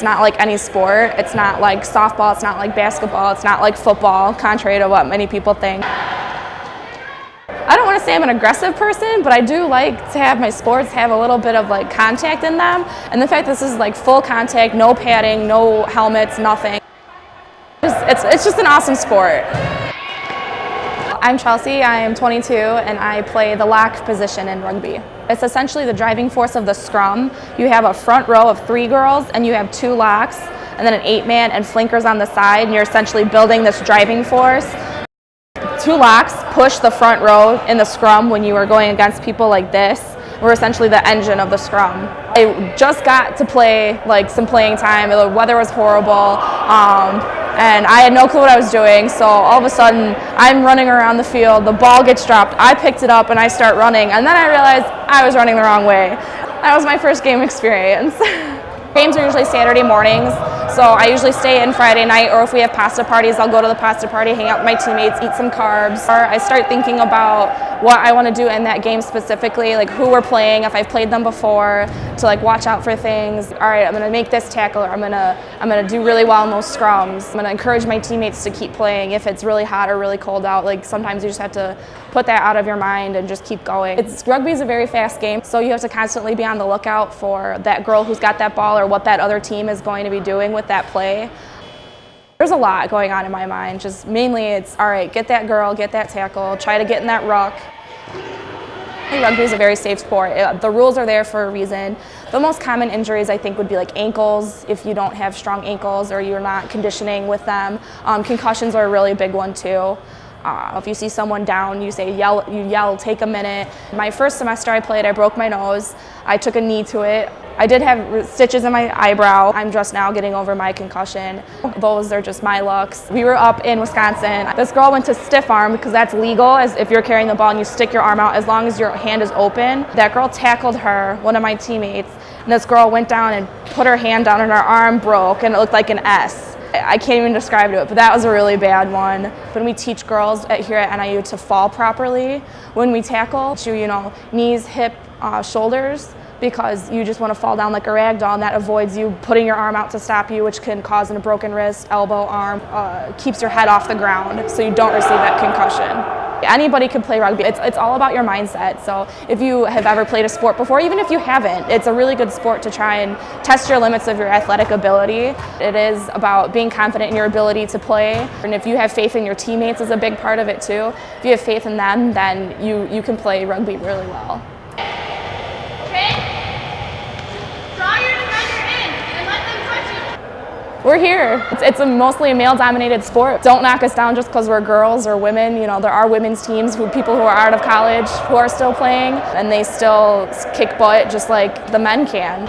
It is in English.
It's not like any sport. It's not like softball, it's not like basketball, it's not like football, contrary to what many people think. I don't want to say I'm an aggressive person, but I do like to have my sports have a little bit of like contact in them. And the fact this is like full contact, no padding, no helmets, nothing. It's just an awesome sport. I'm Chelsea, I am 22, and I play the lock position in rugby. It's essentially the driving force of the scrum. You have a front row of 3 girls, and you have 2 locks, and then an 8-man and flankers on the side, and you're essentially building this driving force. 2 locks push the front row in the scrum when you are going against people like this. We're essentially the engine of the scrum. I just got to play like some playing time. The weather was horrible. And I had no clue what I was doing, so all of a sudden I'm running around the field, the ball gets dropped, I picked it up and I start running, and then I realized I was running the wrong way. That was my first game experience. Games are usually Saturday mornings, so I usually stay in Friday night, or if we have pasta parties, I'll go to the pasta party, hang out with my teammates, eat some carbs. Or I start thinking about what I want to do in that game specifically, like who we're playing, if I've played them before, to like watch out for things. All right, I'm going to make this tackle, or I'm gonna do really well in those scrums. I'm going to encourage my teammates to keep playing if it's really hot or really cold out. Like sometimes you just have to put that out of your mind and just keep going. Rugby is a very fast game, so you have to constantly be on the lookout for that girl who's got that ball or what that other team is going to be doing with that play. There's a lot going on in my mind. Just mainly it's, all right, get that girl, get that tackle, try to get in that ruck. Rugby is a very safe sport. The rules are there for a reason. The most common injuries I think would be like ankles, if you don't have strong ankles or you're not conditioning with them. Concussions are a really big one too. If you see someone down, you yell, take a minute. My first semester I played, I broke my nose. I took a knee to it. I did have stitches in my eyebrow. I'm just now getting over my concussion. Those are just my looks. We were up in Wisconsin. This girl went to stiff arm because that's legal, as if you're carrying the ball and you stick your arm out as long as your hand is open. That girl tackled her, one of my teammates, and this girl went down and put her hand down and her arm broke and it looked like an S. I can't even describe it, but that was a really bad one. When we teach girls here at NIU to fall properly, when we tackle, knees, hip, shoulders, because you just want to fall down like a rag doll, and that avoids you putting your arm out to stop you, which can cause a broken wrist, elbow, arm, keeps your head off the ground so you don't receive that concussion. Anybody can play rugby. It's all about your mindset. So if you have ever played a sport before, even if you haven't, it's a really good sport to try and test your limits of your athletic ability. It is about being confident in your ability to play. And if you have faith in your teammates is a big part of it too. If you have faith in them, then you can play rugby really well. We're here. It's mostly a male-dominated sport. Don't knock us down just because we're girls or women. There are women's teams, people who are out of college who are still playing, and they still kick butt just like the men can.